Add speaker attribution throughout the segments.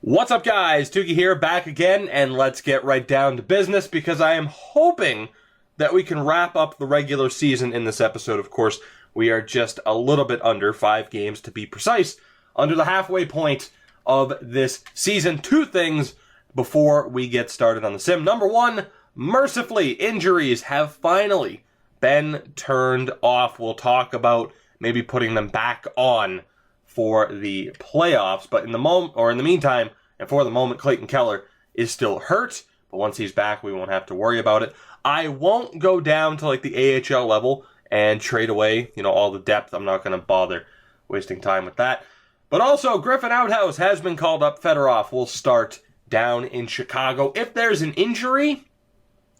Speaker 1: What's up, guys? Tuki here, back again, and let's get right down to business because I am hoping that we can wrap up the regular season in this episode. Of course, we are just a little bit under 5 games to be precise, under the halfway point of this season. 2 things before we get started on the sim. Number 1, mercifully, injuries have finally been turned off. We'll talk about maybe putting them back on for the playoffs, but in the meantime, and for the moment, Clayton Keller is still hurt, but once he's back, we won't have to worry about it. I won't go down to like the AHL level and trade away, all the depth. I'm not going to bother wasting time with that. But also, Griffin Outhouse has been called up. Fedorov will start down in Chicago. If there's an injury,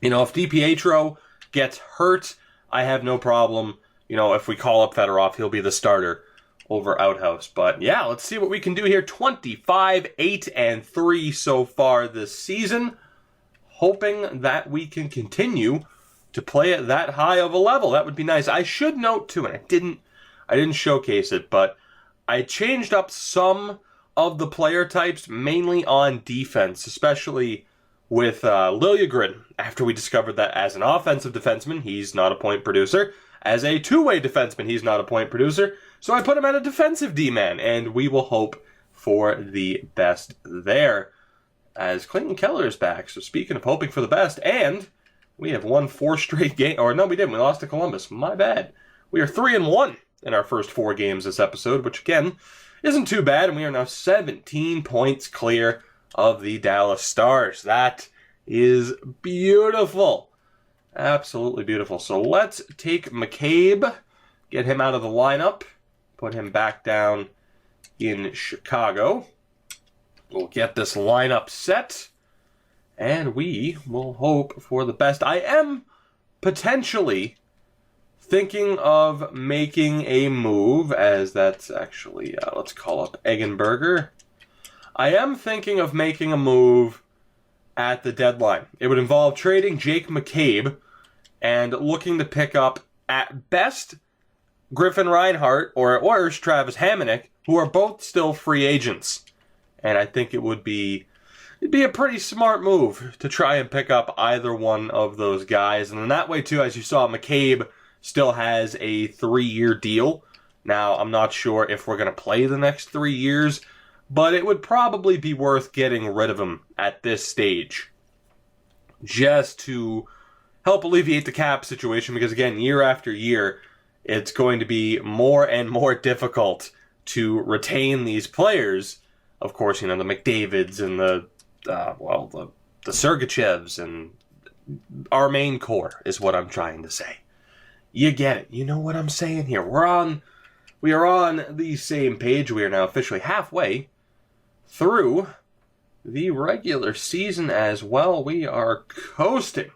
Speaker 1: if DiPietro gets hurt, I have no problem. If we call up Fedorov, he'll be the starter over Outhouse. But yeah, let's see what we can do here. 25-8-3 so far this season. Hoping that we can continue to play at that high of a level. That would be nice. I should note too, and I didn't showcase it, but I changed up some of the player types, mainly on defense, especially with Liljegren, after we discovered that as an offensive defenseman, he's not a point producer. As a two-way defenseman, he's not a point producer. So I put him at a defensive D-man, and we will hope for the best there as Clayton Keller is back. So speaking of hoping for the best, and we have won 4 straight games. Or no, we didn't. We lost to Columbus. My bad. We are 3-1 in our first 4 games this episode, which again isn't too bad, and we are now 17 points clear of the Dallas Stars. That is beautiful. Absolutely beautiful. So let's take McCabe, get him out of the lineup, put him back down in Chicago. We'll get this lineup set, and we will hope for the best. I am potentially thinking of making a move, as that's actually, let's call up Eggenberger. I am thinking of making a move at the deadline. It would involve trading Jake McCabe and looking to pick up, at best, Griffin Reinhart, or at worst, Travis Hamonic, who are both still free agents. And I think it'd be a pretty smart move to try and pick up either one of those guys. And in that way, too, as you saw, McCabe still has a 3-year deal. Now, I'm not sure if we're going to play the next 3 years, but it would probably be worth getting rid of him at this stage, just to help alleviate the cap situation, because again, year after year, it's going to be more and more difficult to retain these players. Of course, the McDavids and the Sergachevs and our main core is what I'm trying to say. You get it. You know what I'm saying here. We are on the same page. We are now officially halfway through the regular season as well. We are coasting.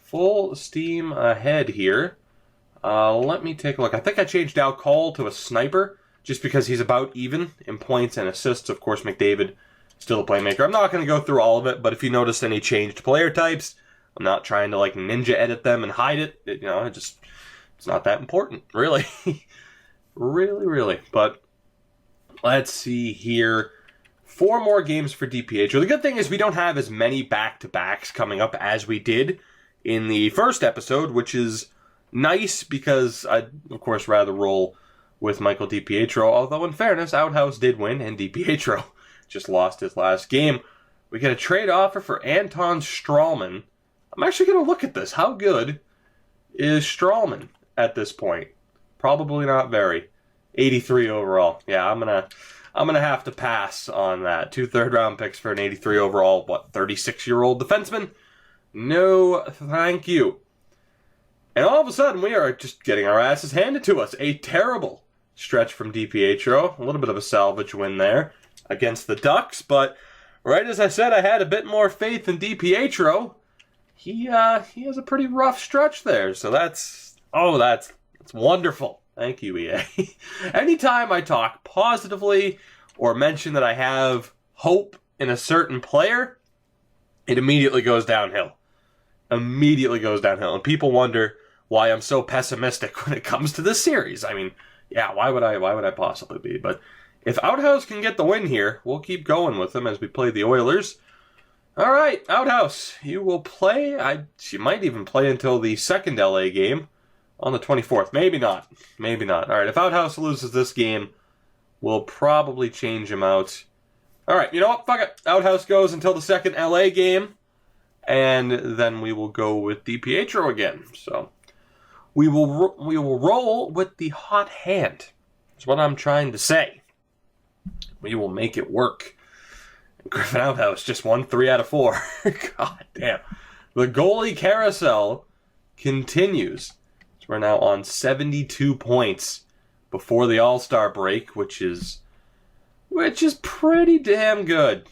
Speaker 1: Full steam ahead here. Let me take a look. I think I changed Al Cole to a sniper just because he's about even in points and assists. Of course, McDavid, still a playmaker. I'm not going to go through all of it, but if you noticed any changed player types, I'm not trying to ninja edit them and hide it. It's not that important, really. really. But let's see here. 4 more games for DiPietro. The good thing is we don't have as many back-to-backs coming up as we did in the first episode, which is nice because I'd, of course, rather roll with Michael DiPietro. Although, in fairness, Outhouse did win, and DiPietro just lost his last game. We get a trade offer for Anton Stralman. I'm actually going to look at this. How good is Stralman at this point? Probably not very. 83 overall. Yeah, I'm gonna have to pass on that. 2 third-round picks for an 83 overall, 36-year-old defenseman? No, thank you. And all of a sudden, we are just getting our asses handed to us. A terrible stretch from DiPietro. A little bit of a salvage win there against the Ducks. But right as I said, I had a bit more faith in DiPietro. He has a pretty rough stretch there. So that's wonderful. Thank you, EA. Anytime I talk positively or mention that I have hope in a certain player, it immediately goes downhill. And people wonder why I'm so pessimistic when it comes to this series. I mean, yeah, why would I possibly be? But If Outhouse can get the win here, we'll keep going with him as we play the Oilers. All right, Outhouse, you will play. You might even play until the second LA game on the 24th. Maybe not. Maybe not. All right, if Outhouse loses this game, we'll probably change him out. All right, you know what? Fuck it. Outhouse goes until the second LA game, and then we will go with DiPietro again. So we will roll with the hot hand. That's what I'm trying to say. We will make it work. Griffin Outhouse just won 3 out of 4. God damn. The goalie carousel continues. So we're now on 72 points before the All-Star break, which is pretty damn good.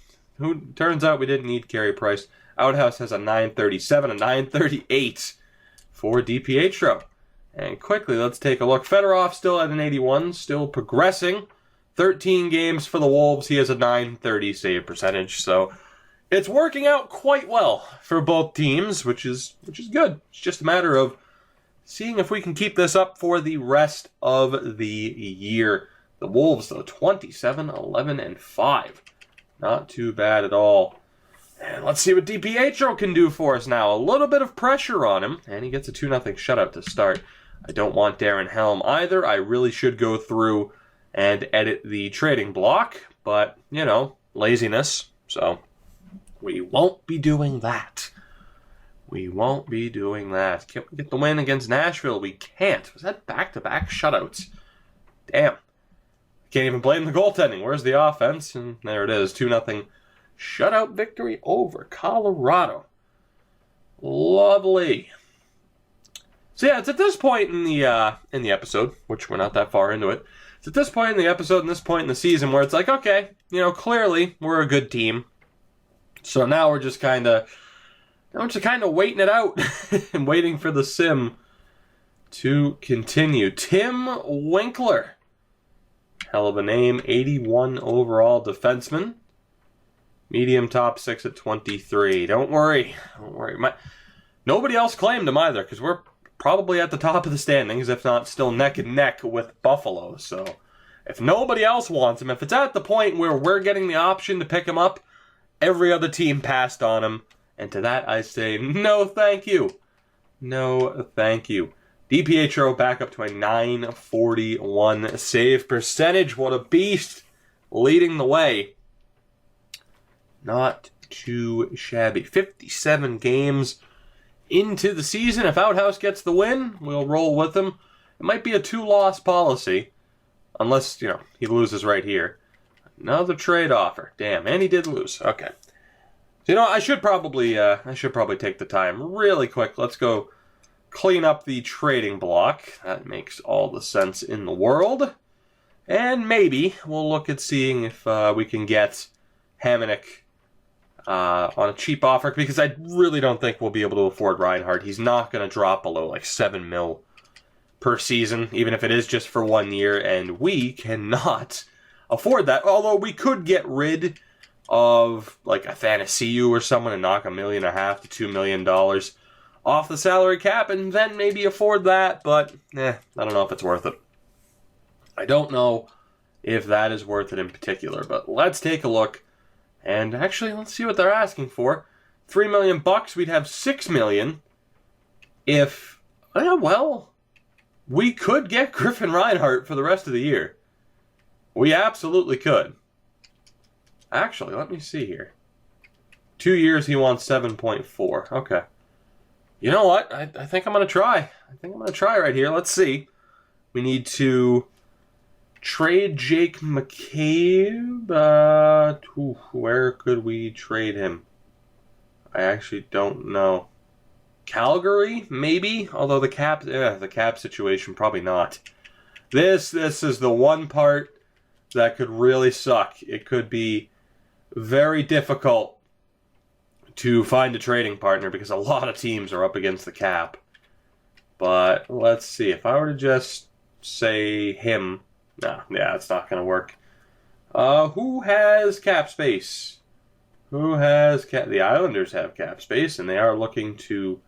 Speaker 1: Turns out we didn't need Carey Price. Outhouse has a 937, a 938 for DiPietro. And quickly, let's take a look. Fedorov still at an 81, still progressing. 13 games for the Wolves. He has a 930 save percentage. So it's working out quite well for both teams, which is good. It's just a matter of seeing if we can keep this up for the rest of the year. The Wolves, though, 27, 11, and 5. Not too bad at all. And let's see what DiPietro can do for us now. A little bit of pressure on him, and he gets a 2-0 shutout to start. I don't want Darren Helm either. I really should go through and edit the trading block, but, you know, laziness. So we won't be doing that. We won't be doing that. Can we get the win against Nashville? We can't. Was that back-to-back shutouts? Damn. Can't even blame the goaltending. Where's the offense? And there it is, 2-0 shutout victory over Colorado. Lovely. So yeah, it's at this point in the episode, which we're not that far into it. It's at this point in the episode and this point in the season where it's like, okay, you know, clearly we're a good team. So now we're just kind of waiting it out and waiting for the sim to continue. Tim Winkler, hell of a name, 81 overall defenseman, medium top 6 at 23. Don't worry. Nobody else claimed him either because we're probably at the top of the standings, if not still neck and neck with Buffalo. So if nobody else wants him, if it's at the point where we're getting the option to pick him up, every other team passed on him. And to that I say, no thank you. No thank you. DiPietro back up to a 941 save percentage. What a beast. Leading the way. Not too shabby. 57 games into the season. If Outhouse gets the win, we'll roll with him. It might be a 2-loss policy. Unless, you know, he loses right here. Another trade offer. Damn, and he did lose. Okay. So, you know, I should probably take the time really quick. Let's go clean up the trading block. That makes all the sense in the world. And maybe we'll look at seeing if we can get Hamonic on a cheap offer, because I really don't think we'll be able to afford Reinhardt. He's not going to drop below like $7 million per season, even if it is just for 1 year, and we cannot afford that. Although we could get rid of like a Athanasiou or someone and knock $1.5 million to $2 million off the salary cap, and then maybe afford that. But I don't know if it's worth it. I don't know if that is worth it in particular. But let's take a look. And actually, let's see what they're asking for. $3 million bucks. We'd have $6 million if, well, we could get Griffin Reinhardt for the rest of the year. We absolutely could. Actually, let me see here. 2 years, he wants 7.4. Okay. You know what? I think I'm going to try. I think I'm going to try right here. Let's see. We need to trade Jake McCabe. Where could we trade him? I actually don't know. Calgary, maybe? Although the cap situation, probably not. This is the one part that could really suck. It could be very difficult to find a trading partner because a lot of teams are up against the cap. But let's see. If I were to just say him, it's not going to work. Who has cap space? Who has cap? The Islanders have cap space, and they are looking to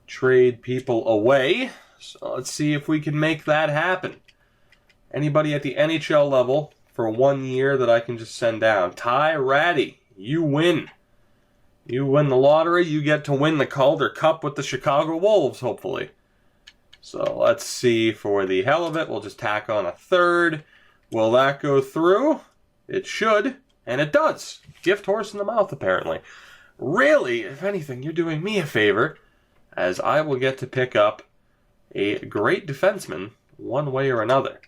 Speaker 1: trade people away. So let's see if we can make that happen. Anybody at the NHL level for 1 year that I can just send down. Ty Ratty, you win. You win the lottery. You get to win the Calder Cup with the Chicago Wolves, hopefully. So let's see, for the hell of it, we'll just tack on a third. Will that go through? It should, and it does. Gift horse in the mouth, apparently. Really, if anything, you're doing me a favor, as I will get to pick up a great defenseman one way or another.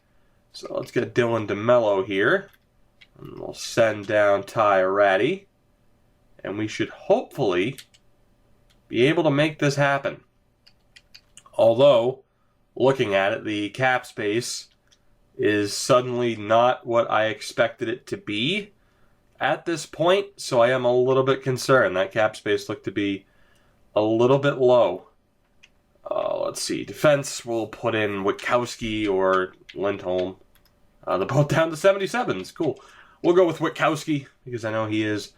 Speaker 1: So let's get Dylan DeMello here. And we'll send down Ty Ratty. And we should hopefully be able to make this happen. Although, looking at it, the cap space is suddenly not what I expected it to be at this point. So I am a little bit concerned. That cap space looked to be a little bit low. Let's see. Defense, we'll put in Witkowski or Lindholm. They're both down to 77s. Cool. We'll go with Witkowski because I know he is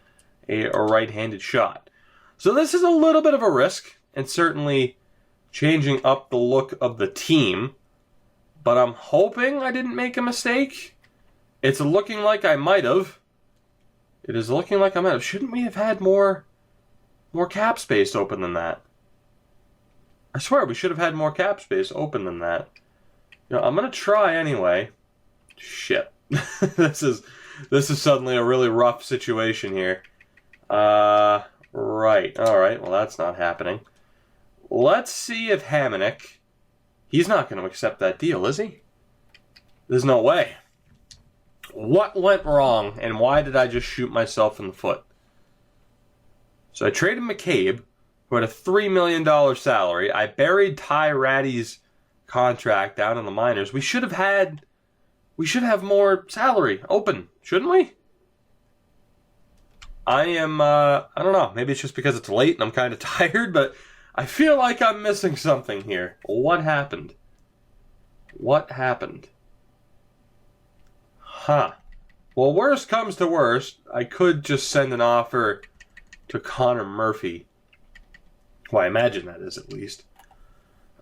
Speaker 1: a right-handed shot. So this is a little bit of a risk and certainly changing up the look of the team. But I'm hoping I didn't make a mistake. It's looking like I might have. It is looking like I might have. Shouldn't we have had more cap space open than that? I swear we should have had more cap space open than that. You know, I'm going to try anyway. Shit. This is suddenly a really rough situation here. Right. Alright, well that's not happening. Let's see if Hamonic... He's not going to accept that deal, is he? There's no way. What went wrong, and why did I just shoot myself in the foot? So I traded McCabe, who had a $3 million salary. I buried Ty Ratty's contract down in the minors. We should have more salary open, shouldn't we? I don't know, maybe it's just because it's late and I'm kind of tired, but I feel like I'm missing something here. What happened? What happened? Huh. Well, worst comes to worst, I could just send an offer to Connor Murphy. Well, I imagine that is, at least.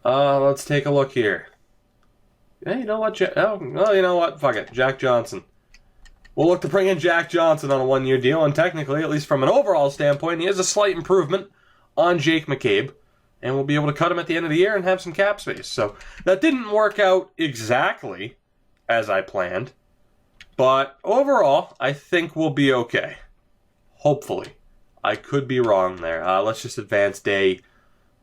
Speaker 1: Let's take a look here. Yeah, you know what? You know what? Fuck it. Jack Johnson. We'll look to bring in Jack Johnson on a one-year deal, and technically, at least from an overall standpoint, he is a slight improvement on Jake McCabe, and we'll be able to cut him at the end of the year and have some cap space. So that didn't work out exactly as I planned, but overall, I think we'll be okay. Hopefully. I could be wrong there. Let's just advance day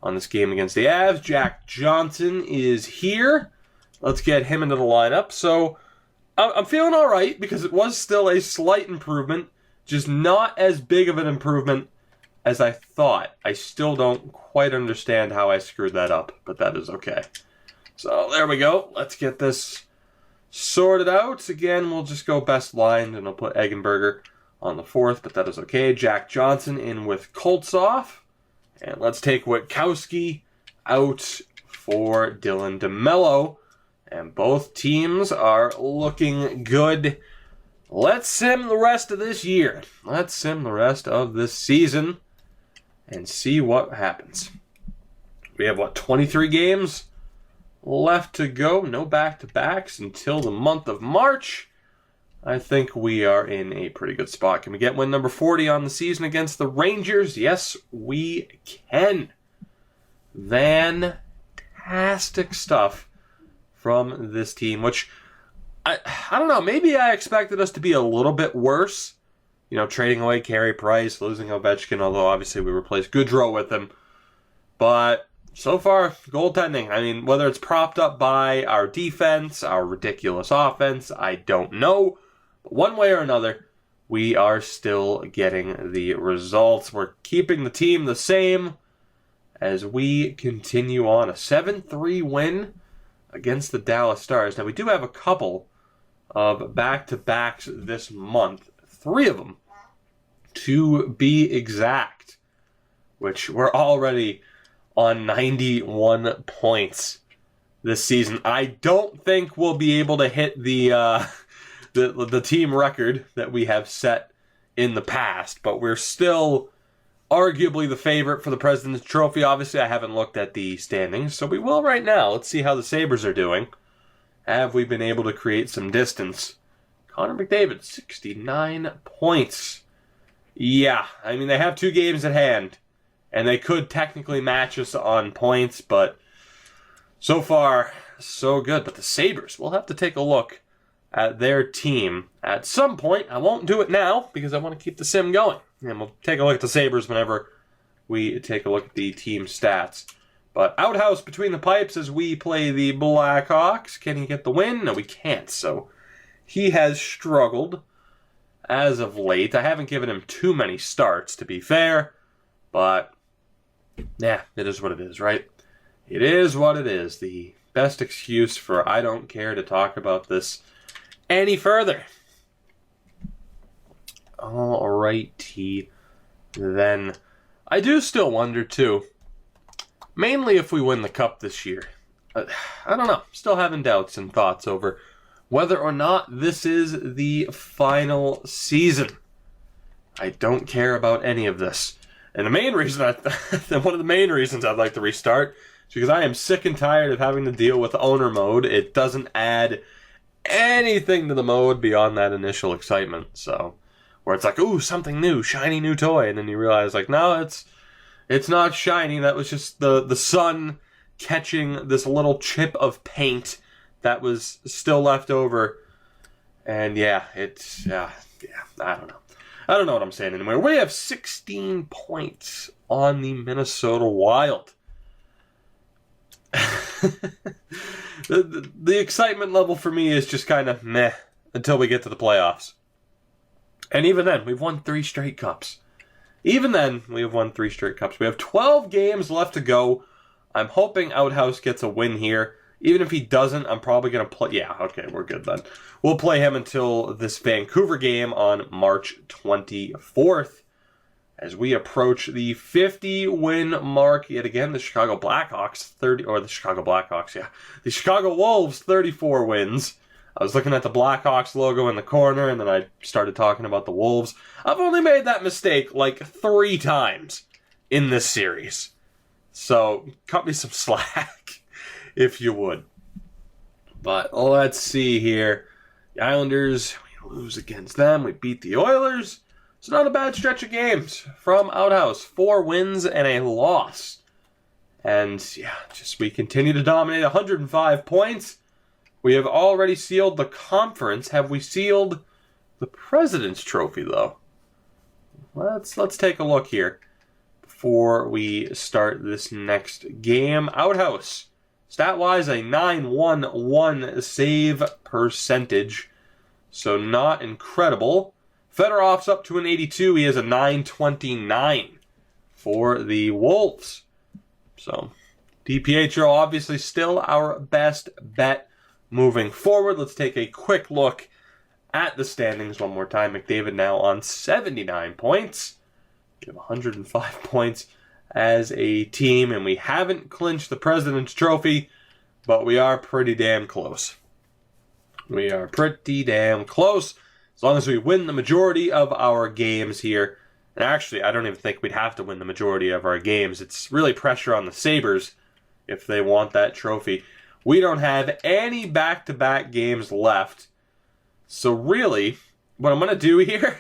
Speaker 1: on this game against the Avs. Jack Johnson is here. Let's get him into the lineup. So I'm feeling all right because it was still a slight improvement, just not as big of an improvement as I thought. I still don't quite understand how I screwed that up, but that is okay. So there we go. Let's get this sorted out. Again, we'll just go best lined, and I'll put Eggenberger on the fourth, but that is okay. Jack Johnson in with Koltsov. And let's take Witkowski out for Dylan DeMello. And both teams are looking good. Let's sim the rest of this year. Let's sim the rest of this season and see what happens. We have, 23 games left to go. No back-to-backs until the month of March. I think we are in a pretty good spot. Can we get win number 40 on the season against the Rangers? Yes, we can. Fantastic stuff from this team, which, I don't know, maybe I expected us to be a little bit worse. You know, trading away Carey Price, losing Ovechkin, although obviously we replaced Goodrow with him. But so far, goaltending, I mean, whether it's propped up by our defense, our ridiculous offense, I don't know. One way or another, we are still getting the results. We're keeping the team the same as we continue on a 7-3 win against the Dallas Stars. Now, we do have a couple of back-to-backs this month. 3 of them, to be exact, which we're already on 91 points this season. I don't think we'll be able to hit the team record that we have set in the past, but we're still arguably the favorite for the President's Trophy. Obviously, I haven't looked at the standings, so we will right now. Let's see how the Sabres are doing. Have we been able to create some distance Connor McDavid, 69 points. Yeah, I mean, they have 2 games at hand, and they could technically match us on points, but so far, so good. But the Sabres, we'll have to take a look at their team at some point. I won't do it now because I want to keep the sim going. And we'll take a look at the Sabres whenever we take a look at the team stats. But Outhouse between the pipes as we play the Blackhawks. Can he get the win? No, we can't. So he has struggled as of late. I haven't given him too many starts, to be fair. But, yeah, it is what it is, right? It is what it is. The best excuse for I don't care to talk about this any further. Alrighty. Then, I do still wonder, too. Mainly if we win the Cup this year. I don't know. Still having doubts and thoughts over whether or not this is the final season. I don't care about any of this. And the main reason, one of the main reasons I'd like to restart is because I am sick and tired of having to deal with owner mode. It doesn't add anything to the mode beyond that initial excitement. So, where it's like, ooh, something new, shiny new toy. And then you realize, like, no, it's not shiny. That was just the sun catching this little chip of paint that was still left over. And yeah, I don't know. I don't know what I'm saying anymore. We have 16 points on the Minnesota Wild. the excitement level for me is just kind of meh until we get to the playoffs. And even then, we've won 3 straight cups. Even then, we have won 3 straight cups. We have 12 games left to go. I'm hoping Outhouse gets a win here. Even if he doesn't, I'm probably going to play... Yeah, okay, we're good then. We'll play him until this Vancouver game on March 24th. As we approach the 50-win mark yet again, the Chicago Wolves, 34 wins. I was looking at the Blackhawks logo in the corner, and then I started talking about the Wolves. I've only made that mistake like 3 times in this series. So, cut me some slack, if you would. But let's see here. The Islanders, we lose against them. We beat the Oilers. It's not a bad stretch of games from Outhouse. 4 wins and a loss. And, yeah, we continue to dominate. 105 points. We have already sealed the conference. Have we sealed the President's Trophy, though? Let's take a look here before we start this next game. Outhouse, stat-wise, a 911 save percentage, so not incredible. Fedorov's up to an 82. He has a 929 for the Wolves. So, DiPietro obviously still our best bet moving forward. Let's take a quick look at the standings one more time. McDavid now on 79 points. We have 105 points as a team, and we haven't clinched the President's Trophy, but we are pretty damn close. We are pretty damn close, as long as we win the majority of our games here. And actually, I don't even think we'd have to win the majority of our games. It's really pressure on the Sabres if they want that trophy. We don't have any back-to-back games left. So really, what I'm going to do here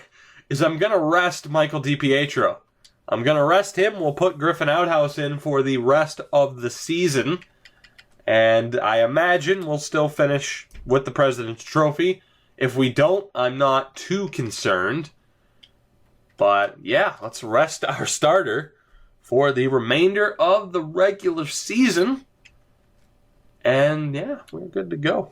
Speaker 1: is I'm going to rest Michael DiPietro. I'm going to rest him. We'll put Griffin Outhouse in for the rest of the season. And I imagine we'll still finish with the President's Trophy. If we don't, I'm not too concerned. But yeah, let's rest our starter for the remainder of the regular season. And yeah, we're good to go.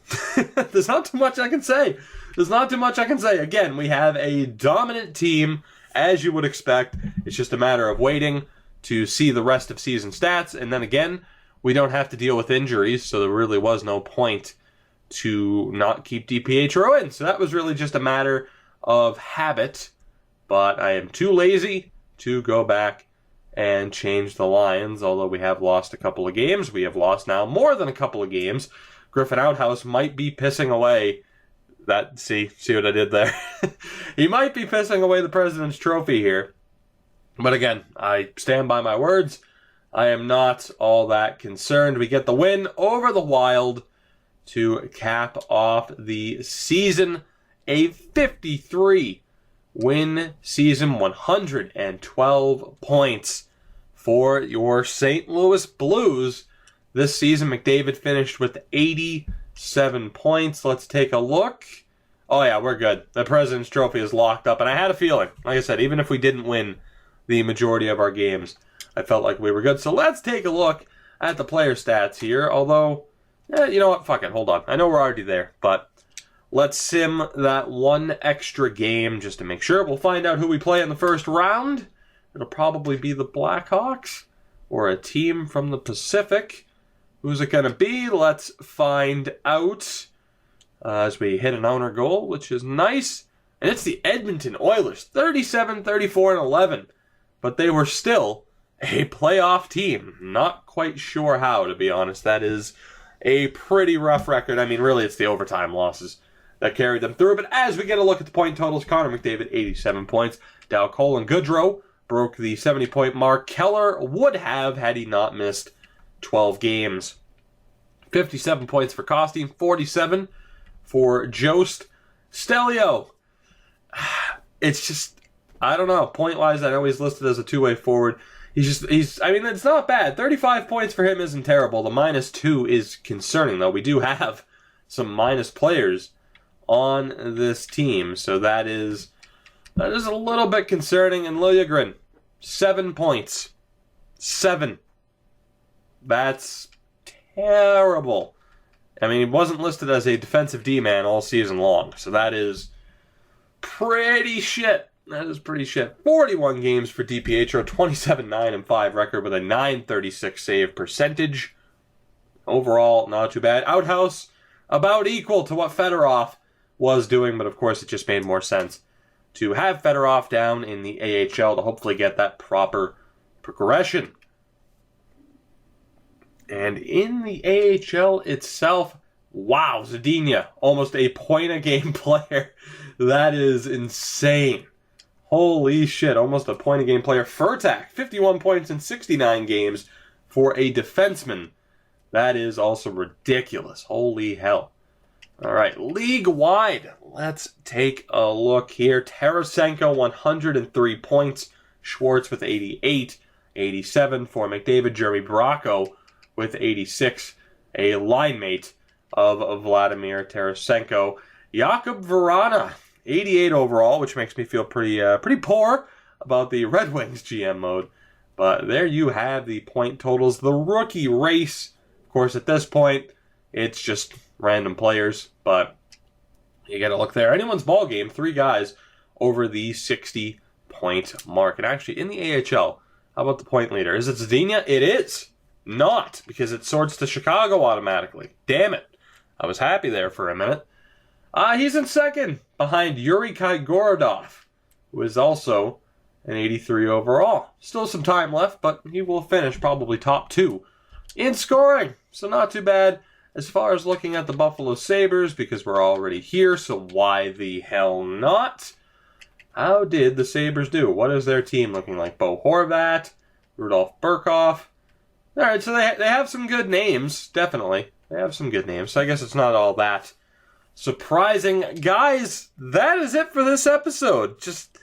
Speaker 1: There's not too much I can say. Again, we have a dominant team, as you would expect. It's just a matter of waiting to see the rest of season stats. And then again, we don't have to deal with injuries, so there really was no point to not keep DiPietro in. So that was really just a matter of habit. But I am too lazy to go back and change the lines, although we have lost a couple of games. We have lost now more than a couple of games. Griffin Outhouse might be pissing away that, see what I did there? He might be pissing away the President's Trophy here. But again, I stand by my words. I am not all that concerned. We get the win over the Wild to cap off the season. a 53-win season, 112 points for your St. Louis Blues. This season, McDavid finished with 87 points. Let's take a look. Oh yeah, we're good. The President's Trophy is locked up, and I had a feeling, like I said, even if we didn't win the majority of our games, I felt like we were good. So let's take a look at the player stats here, although, you know what, fuck it, hold on. I know we're already there, but let's sim that one extra game just to make sure. We'll find out who we play in the first round. It'll probably be the Blackhawks or a team from the Pacific. Who's it going to be? Let's find out as we hit an owner goal, which is nice. And it's the Edmonton Oilers, 37, 34, and 11. But they were still a playoff team. Not quite sure how, to be honest. That is a pretty rough record. I mean, really, it's the overtime losses that carried them through. But as we get a look at the point totals, Connor McDavid, 87 points. Dow Cole and Goodrow broke the 70-point mark. Keller would have had he not missed 12 games. 57 points for Costin, 47 for Jost. Stelio, it's just, I don't know. Point-wise, I know he's listed as a two-way forward. I mean, it's not bad. 35 points for him isn't terrible. The -2 is concerning, though. We do have some minus players on this team, so that is a little bit concerning. And Liljegren, 7 points. 7. That's terrible. I mean, he wasn't listed as a defensive D-man all season long, so that is pretty shit. That is pretty shit. 41 games for DiPietro, 27-9-5 record with a .936 save percentage. Overall, not too bad. Outhouse, about equal to what Fedorov was doing, but of course it just made more sense to have Fedorov down in the AHL to hopefully get that proper progression. And in the AHL itself, wow, Zadina, almost a point-a-game player. That is insane. Holy shit, almost a point-a-game player. Furtak, 51 points in 69 games for a defenseman. That is also ridiculous. Holy hell. All right, league-wide, let's take a look here. Tarasenko, 103 points. Schwartz with 88. 87 for McDavid. Jeremy Bracco with 86. A line mate of Vladimir Tarasenko. Jakub Vrana, 88 overall, which makes me feel pretty poor about the Red Wings GM mode. But there you have the point totals. The rookie race, of course, at this point, it's just random players. But you got to look there. Anyone's ball game, 3 guys over the 60-point mark. And actually, in the AHL, how about the point leader? Is it Zadina? It is not, because it sorts to Chicago automatically. Damn it. I was happy there for a minute. He's in second, behind Yuri Gorodov, who is also an 83 overall. Still some time left, but he will finish probably top 2 in scoring. So not too bad as far as looking at the Buffalo Sabres, because we're already here, so why the hell not? How did the Sabres do? What is their team looking like? Bo Horvat, Rudolph Burkhoff. All right, so they have some good names, definitely. They have some good names, so I guess it's not all that surprising. Guys, that is it for this episode. Just,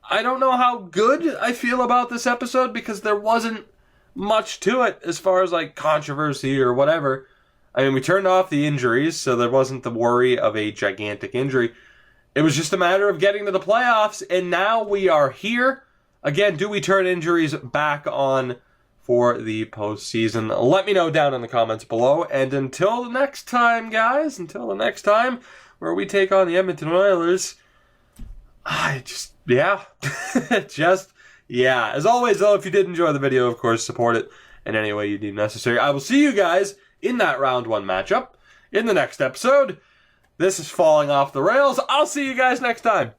Speaker 1: I don't know how good I feel about this episode because there wasn't much to it as far as like controversy or whatever. I mean, we turned off the injuries, so there wasn't the worry of a gigantic injury. It was just a matter of getting to the playoffs, and now we are here. Again, do we turn injuries back on for the postseason? Let me know down in the comments below. And until the next time, guys, until the next time where we take on the Edmonton Oilers, yeah. As always, though, if you did enjoy the video, of course, support it in any way you deem necessary. I will see you guys in that round 1 matchup in the next episode. This is Falling Off the Rails. I'll see you guys next time.